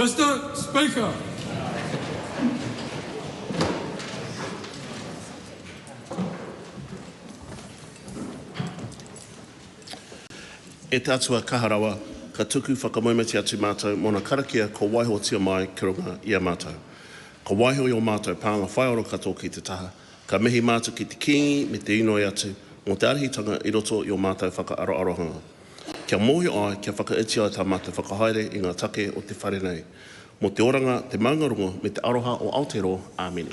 Mr. Speaker. E tātua kaharawa, ka tuku whakamoemeti atu mātou mona karakia ko waiho tia mai ki runga ia mātou. Ko waiho i o mātou pānga whaioro katoa ki te taha, ka mihi mātou ki te kingi me te inoi atu, mō te arihitanga i roto i o mātou whakaaroarohanga. Kia mohi ai, kia whakaiti ai tā mātou whakahaere i ngā take o te whare nei. Mō te oranga, te maungarunga me te aroha o Aotearoa, āmene.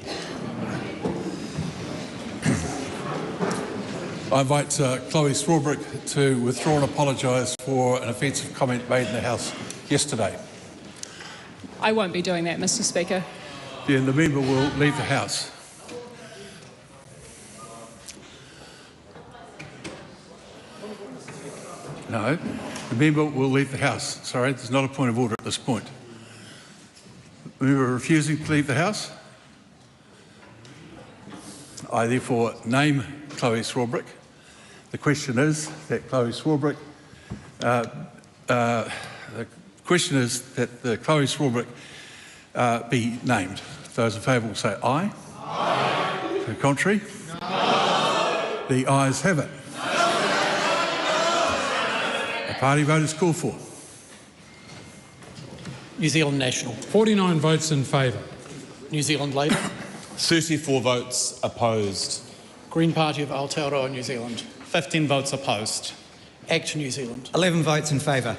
I invite Chloe Swarbrick to withdraw and apologise for an offensive comment made in the House yesterday. I won't be doing that, Mr. Speaker. Then the member will leave the House. No, the member will leave the House. Sorry, there's not a point of order at this point. The member refusing to leave the House. I therefore name Chloe Swarbrick. The question is that Chloe Swarbrick, Chloe Swarbrick be named. Those in favour will say aye. Aye. The contrary? No. The ayes have it. The party vote is called for. New Zealand National. 49 votes in favour. New Zealand Labour. 34 votes opposed. Green Party of Aotearoa, New Zealand. 15 votes opposed. ACT New Zealand. 11 votes in favour.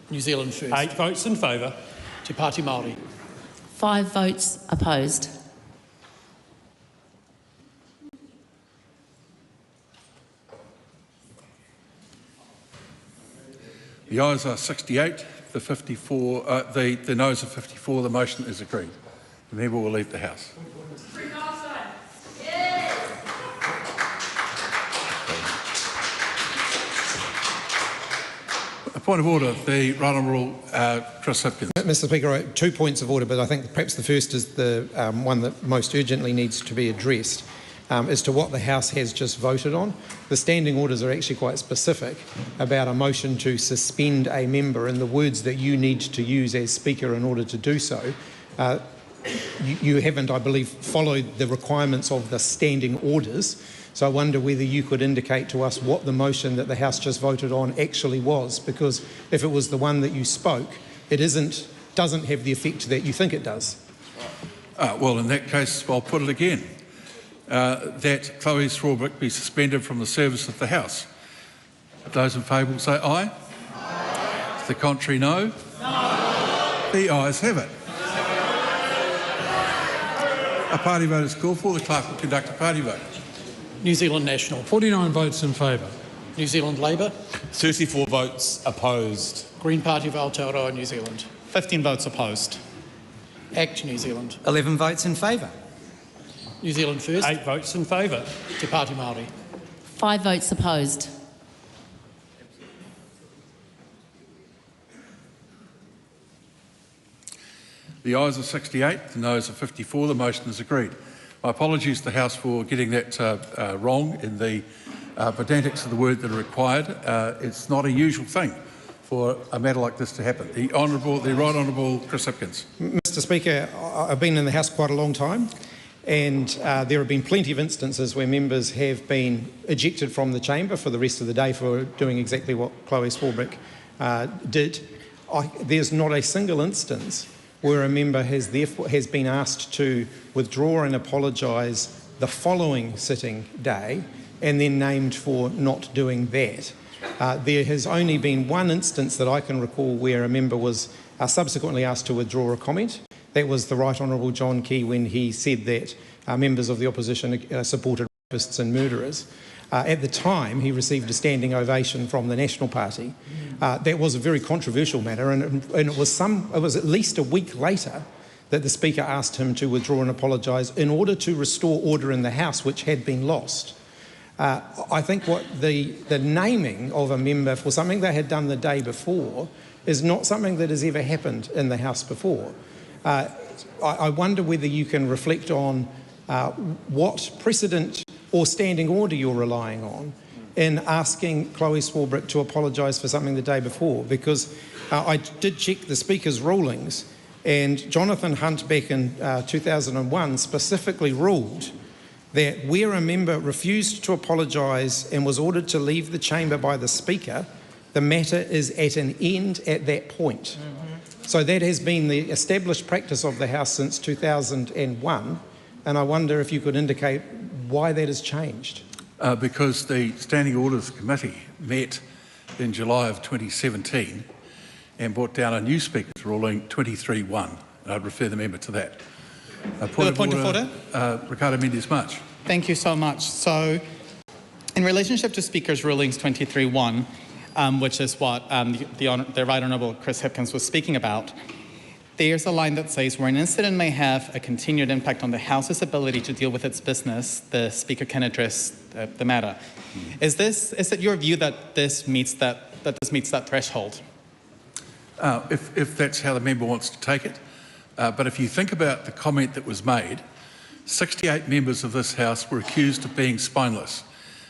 New Zealand First. 8 votes in favour. Te Pāti Māori. 5 votes opposed. The ayes are 68, the noes are 54, the motion is agreed. The member will leave the House. A point of order, the Right Honourable Chris Hipkins. Mr. Speaker, 2 points of order, but I think perhaps the first is the one that most urgently needs to be addressed as to what the House has just voted on. The standing orders are actually quite specific about a motion to suspend a member and the words that you need to use as Speaker in order to do so. You haven't, I believe, followed the requirements of the standing orders. So I wonder whether you could indicate to us what the motion that the House just voted on actually was, because if it was the one that you spoke, it doesn't have the effect that you think it does. Well, in that case, I'll put it again. That Chloe Swarbrick be suspended from the service of the House. Those in favour will say aye. Aye. The contrary, no. No. The ayes have it. A party vote is called for. The clerk will conduct a party vote. New Zealand National. 49 votes in favour. New Zealand Labour. 34 votes opposed. Green Party of Aotearoa, New Zealand. 15 votes opposed. ACT New Zealand. 11 votes in favour. New Zealand First. 8 votes in favour. Te Pāti Māori. 5 votes opposed. The ayes are 68, the noes are 54. The motion is agreed. My apologies to the House for getting that wrong in the pedantics of the word that are required. It's not a usual thing for a matter like this to happen. The Right Honourable Chris Hipkins. Mr. Speaker, I've been in the House quite a long time, and there have been plenty of instances where members have been ejected from the chamber for the rest of the day for doing exactly what Chloe Swarbrick did. There's not a single instance where a member has been asked to withdraw and apologise the following sitting day and then named for not doing that. There has only been one instance that I can recall where a member was subsequently asked to withdraw a comment. That was the Right Honourable John Key when he said that members of the opposition supported rapists and murderers. At the time, he received a standing ovation from the National Party. That was a very controversial matter, and it was at least a week later that the Speaker asked him to withdraw and apologise in order to restore order in the House, which had been lost. I think what the naming of a member for something they had done the day before is not something that has ever happened in the House before. I wonder whether you can reflect on what precedent or standing order you're relying on in asking Chloe Swarbrick to apologise for something the day before, because I did check the Speaker's rulings, and Jonathan Hunt back in 2001 specifically ruled that where a member refused to apologise and was ordered to leave the chamber by the Speaker, the matter is at an end at that point. So that has been the established practice of the House since 2001, and I wonder if you could indicate why that has changed. Because the Standing Orders Committee met in July of 2017 and brought down a new Speaker's ruling 23-1, and I'd refer the member to that. Point of order. Ricardo Mendes-March. Thank you so much. So, in relationship to Speaker's rulings 23-1, which is what the Right Honourable Chris Hipkins was speaking about, there's a line that says, where an incident may have a continued impact on the House's ability to deal with its business, the Speaker can address the matter. Is it your view that this meets that threshold? If that's how the member wants to take it. But if you think about the comment that was made, 68 members of this House were accused of being spineless.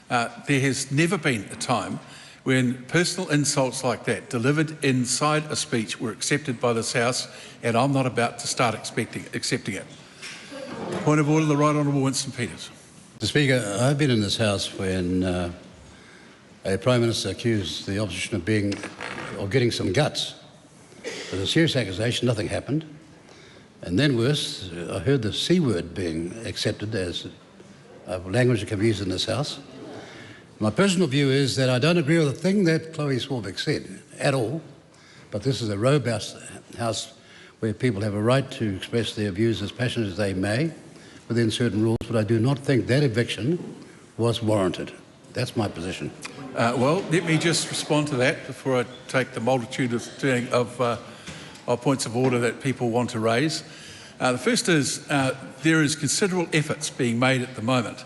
There has never been a time when personal insults like that delivered inside a speech were accepted by this House, and I'm not about to start accepting it. Point of order, the Right Honourable Winston Peters. Mr. Speaker, I've been in this House when a Prime Minister accused the opposition of getting some guts. It was a serious accusation, nothing happened. And then worse, I heard the C word being accepted as a language that can be used in this House. My personal view is that I don't agree with a thing that Chloe Swarbrick said at all, but this is a robust House where people have a right to express their views as passionate as they may within certain rules, but I do not think that eviction was warranted. That's my position. Well, let me just respond to that before I take the multitude of points of order that people want to raise. The first is there is considerable efforts being made at the moment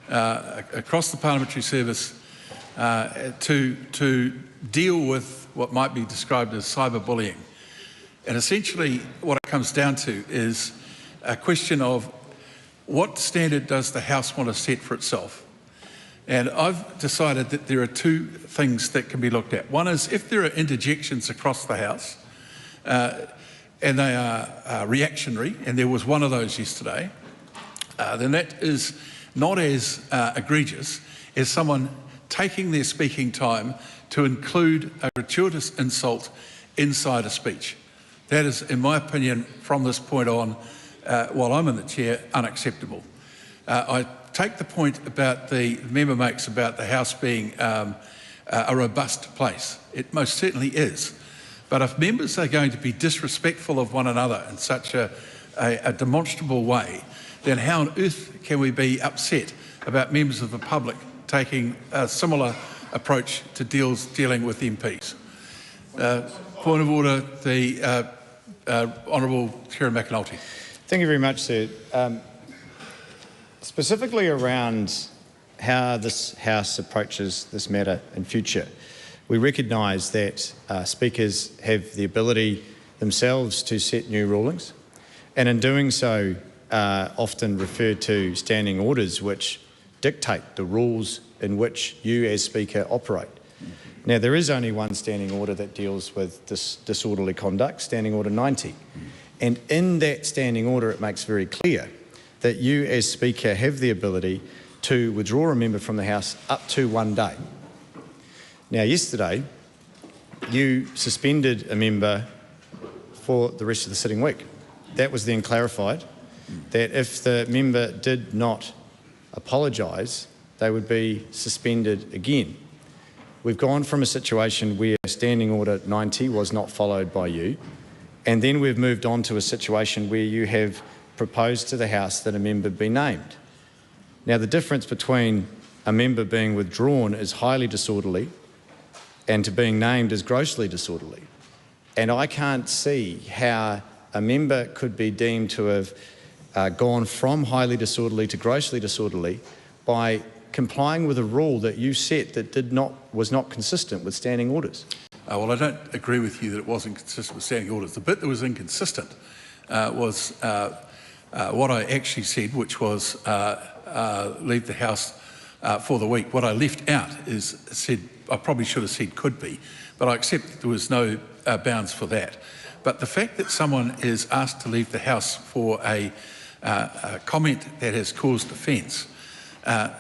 across the parliamentary service to deal with what might be described as cyberbullying. And essentially what it comes down to is a question of what standard does the House want to set for itself? And I've decided that there are two things that can be looked at. One is if there are interjections across the House, and they are reactionary, and there was one of those yesterday, then that is not as egregious as someone taking their speaking time to include a gratuitous insult inside a speech. That is, in my opinion, from this point on, while I'm in the chair, unacceptable. I take the point about the member makes about the House being a robust place. It most certainly is. But if members are going to be disrespectful of one another in such a demonstrable way, then how on earth can we be upset about members of the public taking a similar approach to dealing with MPs? Point of order, the Honourable Chair McAnulty. Thank you very much, sir. Specifically around how this House approaches this matter in future, we recognise that speakers have the ability themselves to set new rulings, and in doing so often refer to standing orders which dictate the rules in which you as Speaker operate. Now, there is only one standing order that deals with this disorderly conduct, Standing Order 90. And in that standing order, it makes very clear that you as Speaker have the ability to withdraw a member from the House up to 1 day. Now, yesterday, you suspended a member for the rest of the sitting week. That was then clarified that if the member did not apologise, they would be suspended again. We've gone from a situation where Standing Order 90 was not followed by you, and then we've moved on to a situation where you have proposed to the House that a member be named. Now, the difference between a member being withdrawn is highly disorderly and to being named is grossly disorderly. And I can't see how a member could be deemed to have gone from highly disorderly to grossly disorderly by complying with a rule that you set that was not consistent with standing orders. Well, I don't agree with you that it wasn't consistent with standing orders. The bit that was inconsistent was what I actually said, which was leave the House for the week. What I left out is said, I probably should have said could be, but I accept that there was no bounds for that. But the fact that someone is asked to leave the house for a comment that has caused offence, and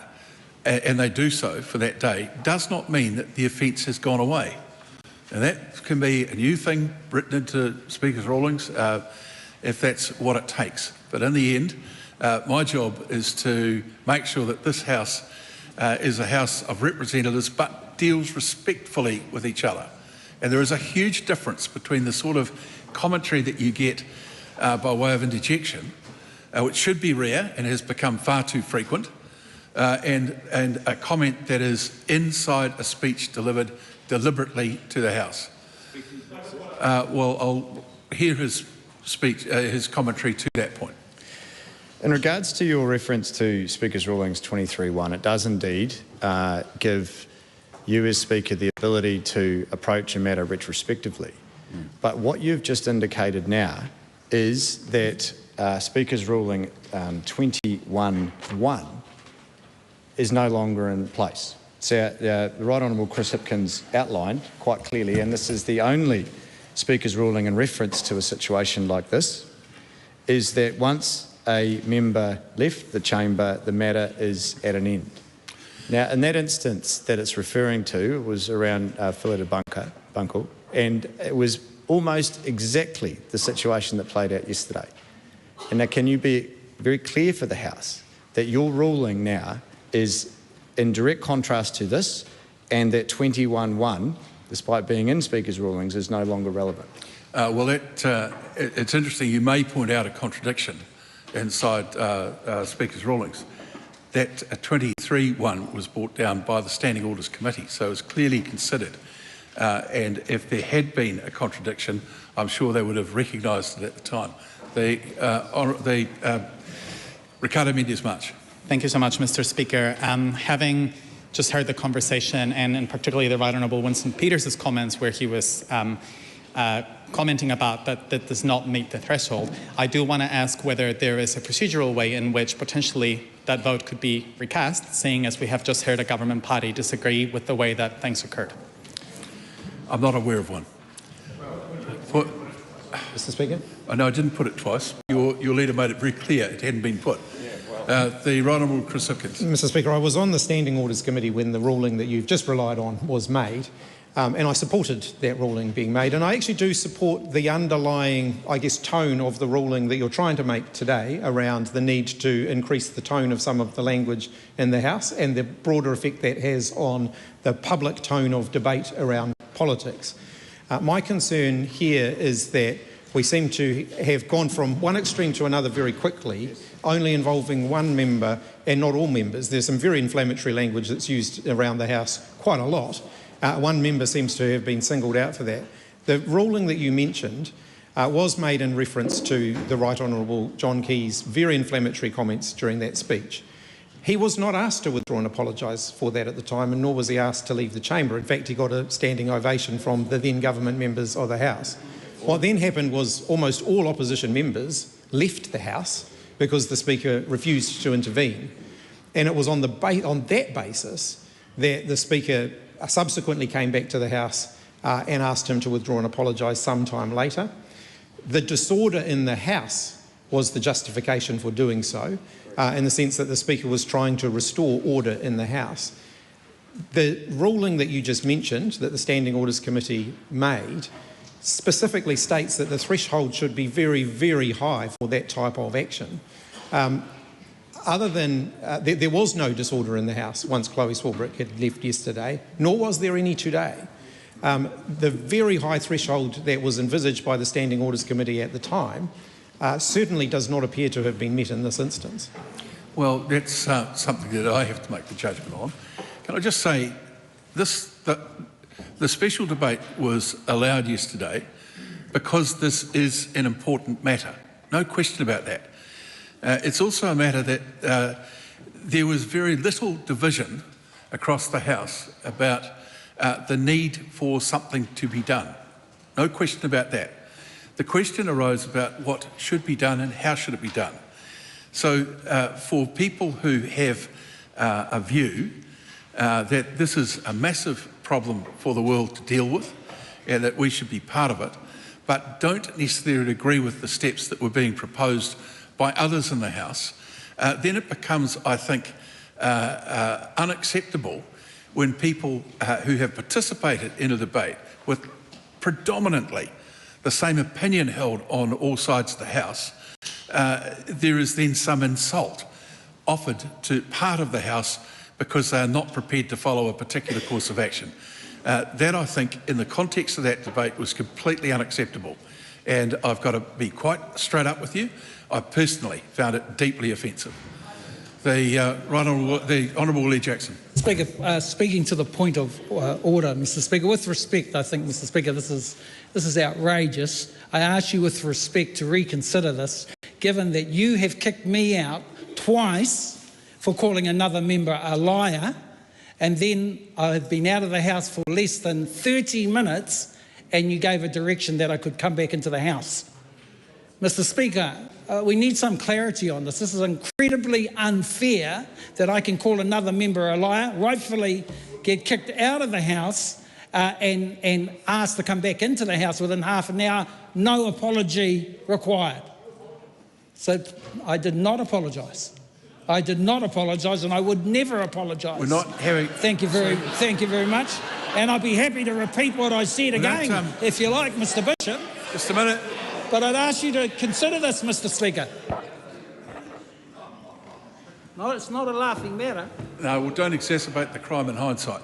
they do so for that day, does not mean that the offence has gone away. And that can be a new thing written into Speaker's rulings if that's what it takes. But in the end, my job is to make sure that this House is a House of representatives but deals respectfully with each other. And there is a huge difference between the sort of commentary that you get by way of interjection, which should be rare and has become far too frequent, and a comment that is inside a speech delivered deliberately to the House. Well, I'll hear his speech, his commentary to that point. In regards to your reference to Speaker's Rulings 23.1, it does indeed give you as Speaker the ability to approach a matter retrospectively. But what you've just indicated now is that Speaker's Ruling 21.1 is no longer in place. So the Right Honourable Chris Hipkins outlined quite clearly, and this is the only Speaker's ruling in reference to a situation like this, is that once a member left the chamber, the matter is at an end. Now, in that instance that it's referring to, it was around Phillida Bunkle, and it was almost exactly the situation that played out yesterday. And now, can you be very clear for the House that your ruling now is in direct contrast to this, and that 21.1, despite being in Speaker's rulings, is no longer relevant? Well, it's interesting. You may point out a contradiction inside Speaker's rulings. That 23.1 was brought down by the Standing Orders Committee, so it was clearly considered. And if there had been a contradiction, I'm sure they would have recognised it at the time. Ricardo Mendes March. Thank you so much, Mr. Speaker. Having just heard the conversation, and particularly the Right Honourable Winston Peters' comments where he was commenting about that does not meet the threshold, I do want to ask whether there is a procedural way in which potentially that vote could be recast, seeing as we have just heard a government party disagree with the way that things occurred. I'm not aware of one. What? Mr. Speaker? No, I didn't put it twice. Your leader made it very clear it hadn't been put. The Right Honourable Chris Hipkins. Mr. Speaker, I was on the Standing Orders Committee when the ruling that you've just relied on was made, and I supported that ruling being made, and I actually do support the underlying, I guess, tone of the ruling that you're trying to make today around the need to increase the tone of some of the language in the House and the broader effect that has on the public tone of debate around politics. My concern here is that we seem to have gone from one extreme to another very quickly, only involving one member and not all members. There's some very inflammatory language that's used around the House quite a lot. One member seems to have been singled out for that. The ruling that you mentioned was made in reference to the Right Honourable John Key's very inflammatory comments during that speech. He was not asked to withdraw and apologise for that at the time, and nor was he asked to leave the chamber. In fact, he got a standing ovation from the then government members of the House. What then happened was almost all opposition members left the House because the Speaker refused to intervene. And it was on that basis that the Speaker subsequently came back to the House and asked him to withdraw and apologise sometime later. The disorder in the House was the justification for doing so, in the sense that the Speaker was trying to restore order in the House. The ruling that you just mentioned, that the Standing Orders Committee made, specifically states that the threshold should be very, very high for that type of action. Other than, there was no disorder in the House once Chloe Swarbrick had left yesterday, nor was there any today. The very high threshold that was envisaged by the Standing Orders Committee at the time certainly does not appear to have been met in this instance. Well, that's something that I have to make the judgment on. Can I just say, the special debate was allowed yesterday because this is an important matter. No question about that. It's also a matter that there was very little division across the House about the need for something to be done. No question about that. The question arose about what should be done and how should it be done. So for people who have a view that this is a massive problem for the world to deal with and that we should be part of it, but don't necessarily agree with the steps that were being proposed by others in the House, then it becomes, I think, unacceptable when people who have participated in a debate with predominantly the same opinion held on all sides of the House, there is then some insult offered to part of the House because they are not prepared to follow a particular course of action. That, I think, in the context of that debate was completely unacceptable. And I've got to be quite straight up with you. I personally found it deeply offensive. The Honourable Lee Jackson. Speaker, speaking to the point of order, Mr. Speaker, with respect, I think, Mr. Speaker, this is outrageous. I ask you with respect to reconsider this, given that you have kicked me out twice for calling another member a liar, and then I have been out of the House for less than 30 minutes, and you gave a direction that I could come back into the House. Mr. Speaker, we need some clarity on this. This is incredibly unfair that I can call another member a liar, rightfully get kicked out of the House and asked to come back into the House within half an hour, no apology required. So I did not apologise. I did not apologise, and I would never apologise. We're not having... Thank you very much. And I'd be happy to repeat what I said again, if you like, Mr. Bishop. Just a minute. But I'd ask you to consider this, Mr. Speaker. No, it's not a laughing matter. No, well, don't exacerbate the crime in hindsight,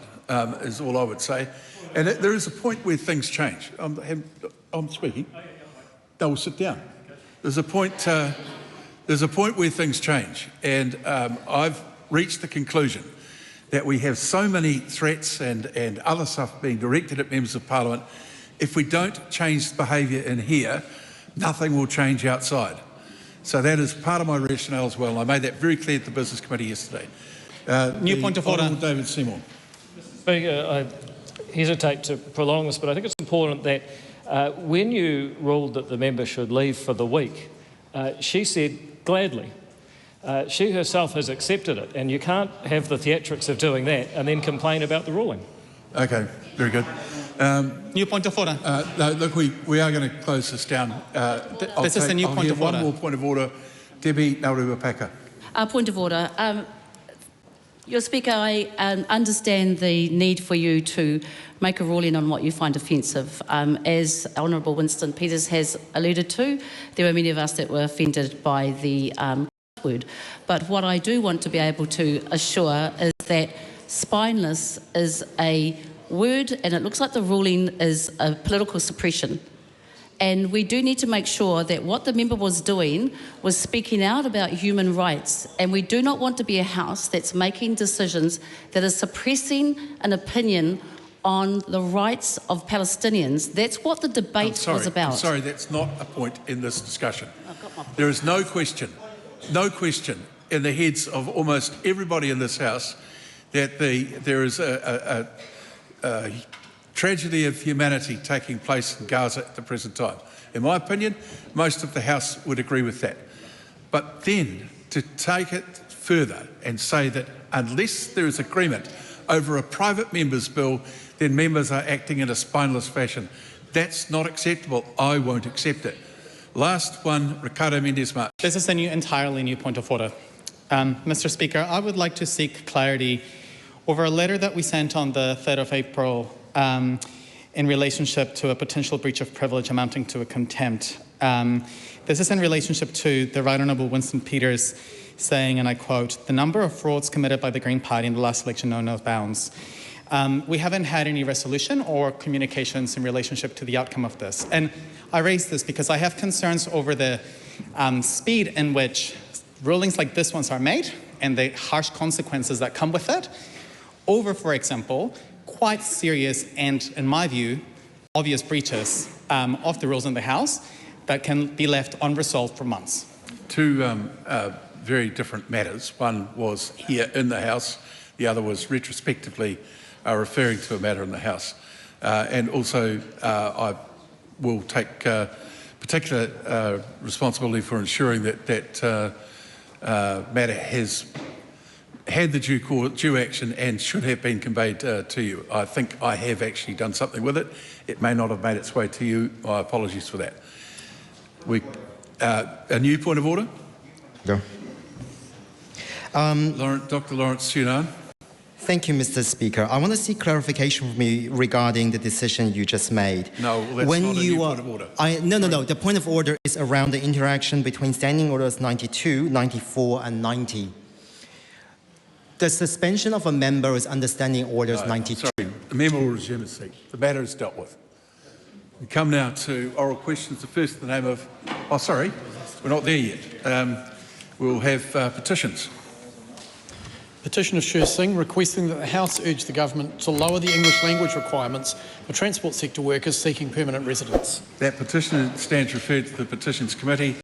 is all I would say. And there is a point where things change. I'm speaking. No, we'll sit down. There's a point where things change, and I've reached the conclusion that we have so many threats and other stuff being directed at members of Parliament. If we don't change behaviour in here, nothing will change outside. So that is part of my rationale as well, and I made that very clear at the Business Committee yesterday. New point of order. David Seymour. Speaker, I hesitate to prolong this, but I think it's important that when you ruled that the member should leave for the week, she said gladly. She herself has accepted it, and you can't have the theatrics of doing that and then complain about the ruling. Okay, very good. New point of order. No, look, we are going to close this down. This is a new point of order. One more point of order. Debbie Naurua-Paka. Point of order. Your Speaker, I understand the need for you to make a ruling on what you find offensive. As Honourable Winston Peters has alluded to, there were many of us that were offended by the word. But what I do want to be able to assure is that spineless is a word, and it looks like the ruling is a political suppression. And we do need to make sure that what the member was doing was speaking out about human rights, and we do not want to be a House that's making decisions that are suppressing an opinion on the rights of Palestinians. That's what the debate was about. I'm sorry, that's not a point in this discussion. There is no question in the heads of almost everybody in this House that there is a tragedy of humanity taking place in Gaza at the present time. In my opinion, most of the House would agree with that. But then to take it further and say that unless there is agreement over a private member's bill, then members are acting in a spineless fashion, that's not acceptable. I won't accept it. Last one, Ricardo Mendes-Martins. This is a entirely new point of order. Mr. Speaker, I would like to seek clarity over a letter that we sent on the 3rd of April in relationship to a potential breach of privilege amounting to a contempt. This is in relationship to the Right Honourable Winston Peters saying, and I quote, "The number of frauds committed by the Green Party in the last election know no bounds." We haven't had any resolution or communications in relationship to the outcome of this. And I raise this because I have concerns over the speed in which rulings like this ones are made and the harsh consequences that come with it over, for example, quite serious and, in my view, obvious breaches of the rules in the House that can be left unresolved for months. Two very different matters. One was here in the House, the other was retrospectively referring to a matter in the House. And also I will take particular responsibility for ensuring that that matter has had the due action and should have been conveyed to you. I think I have actually done something with it. It may not have made its way to you. My apologies for that. A new point of order? Go. Dr. Lawrence Sunan. Thank you, Mr. Speaker. I want to seek clarification from you regarding the decision you just made. No, well, that's not a new point of order. No. The point of order is around the interaction between Standing Orders 92, 94 and 90. The suspension of a member is under Standing Orders 92. Sorry, the member will resume his seat. The matter is dealt with. We come now to oral questions. The first in the name of... Oh, sorry, we're not there yet. We'll have petitions. Petition of Sher Singh requesting that the House urge the Government to lower the English language requirements for transport sector workers seeking permanent residence. That petition stands referred to the Petitions Committee.